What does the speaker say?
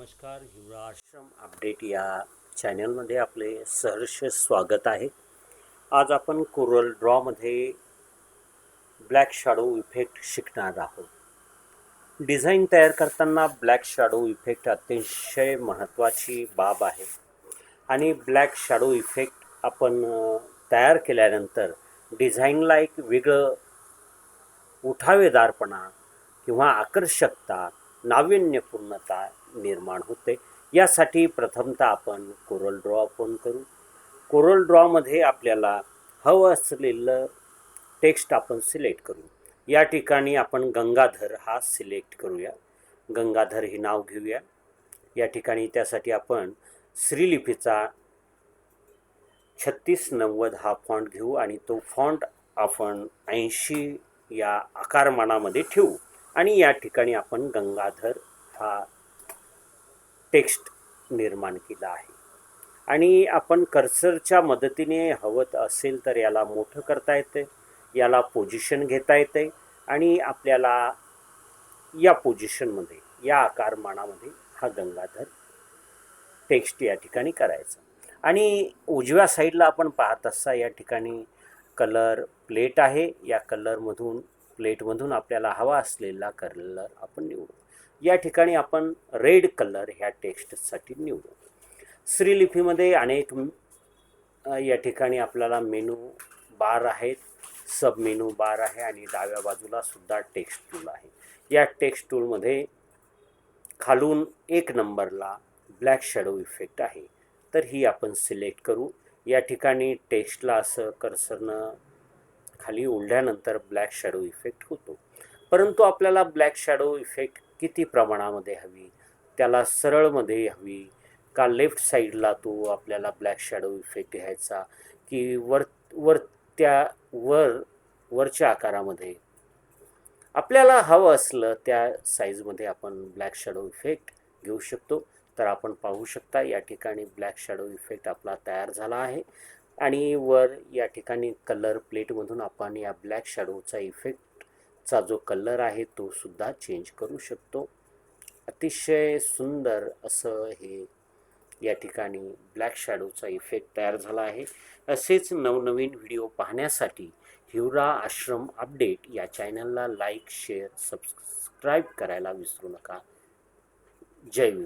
नमस्कार. युवराश्रम अपडेट या चॅनलमध्ये आपले सहर्ष स्वागत आहे. आज आपण कोरल ड्रॉमध्ये ब्लॅक शॅडो इफेक्ट शिकणार आहोत. डिझाईन तयार करताना ब्लॅक शॅडो इफेक्ट अतिशय महत्त्वाची बाब आहे आणि ब्लॅक शॅडो इफेक्ट आपण तयार केल्यानंतर डिझाईनला एक वेगळं उठावेदारपणा किंवा आकर्षकता, नाविन्यपूर्णता निर्माण होते. यासाठी प्रथमतः आपण कोरल ड्रॉ आपण करू. कोरल ड्रॉमध्ये आपल्याला हवं असलेलं टेक्स्ट आपण सिलेक्ट करू. या ठिकाणी आपण गंगाधर हा सिलेक्ट करूया. गंगाधर हे नाव घेऊया. या ठिकाणी त्यासाठी आपण श्रीलिपीचा 3690 हा फॉन्ट घेऊ आणि तो फॉन्ट आपण 80 या आकारमानामध्ये ठेवू आणि या ठिकाणी आपण गंगाधर हा टेक्स्ट निर्माण केला आहे. आणि आपण कर्सरच्या मदतीने हवत असेल तर याला मोठं करता येते, याला पोझिशन घेता येते आणि आपल्याला या पोझिशनमध्ये, या आकारमानामध्ये हा गंगाधर टेक्स्ट या ठिकाणी करायचा. आणि उजव्या साईडला आपण पाहत असता या ठिकाणी कलर प्लेट आहे. या प्लेटमधून आपल्याला हवा असलेला कलर आपण निवडू. या ठिकाणी आपण रेड कलर ह्या टेक्स्टसाठी निवडू. श्रीलिपीमध्ये अनेक या ठिकाणी आपल्याला मेनू बार आहेत, सब मेनू बार आहे आणि डाव्या बाजूला सुद्धा टेक्स्ट टूल आहे. या टेक्स्ट टूलमध्ये खालून 1 नंबरला ब्लॅक शॅडो इफेक्ट आहे, तर ही आपण सिलेक्ट करू. या ठिकाणी टेक्स्टला असं कर्सरनं खाली ओढल्यानंतर ब्लॅक शॅडो इफेक्ट होतो. परंतु आपल्याला ब्लॅक शॅडो इफेक्ट किती प्रमाणामध्ये हवी, त्याला सरळमध्ये हवी का लेफ्ट साईडला तो आपल्याला ब्लॅक शॅडो इफेक्ट घ्यायचा की वरच्या आकारामध्ये, आपल्याला हवं असलं त्या साईजमध्ये आपण ब्लॅक शॅडो इफेक्ट घेऊ शकतो. तर आपण पाहू शकता या ठिकाणी ब्लॅक शॅडो इफेक्ट आपला तयार झाला आहे आणि वर या ठिकाणी कलर प्लेटमधून आपण या ब्लॅक शॅडोचा इफेक्टचा जो कलर आहे तो सुद्धा चेंज करू शकतो. अतिशय सुंदर असं हे या ठिकाणी ब्लॅक शॅडोचा इफेक्ट तयार झाला आहे. असेच नवनवीन व्हिडिओ पाहण्यासाठी हिवरा आश्रम अपडेट या चॅनलला लाईक, शेअर, सबस्क्राईब करायला विसरू नका. जय हिंद.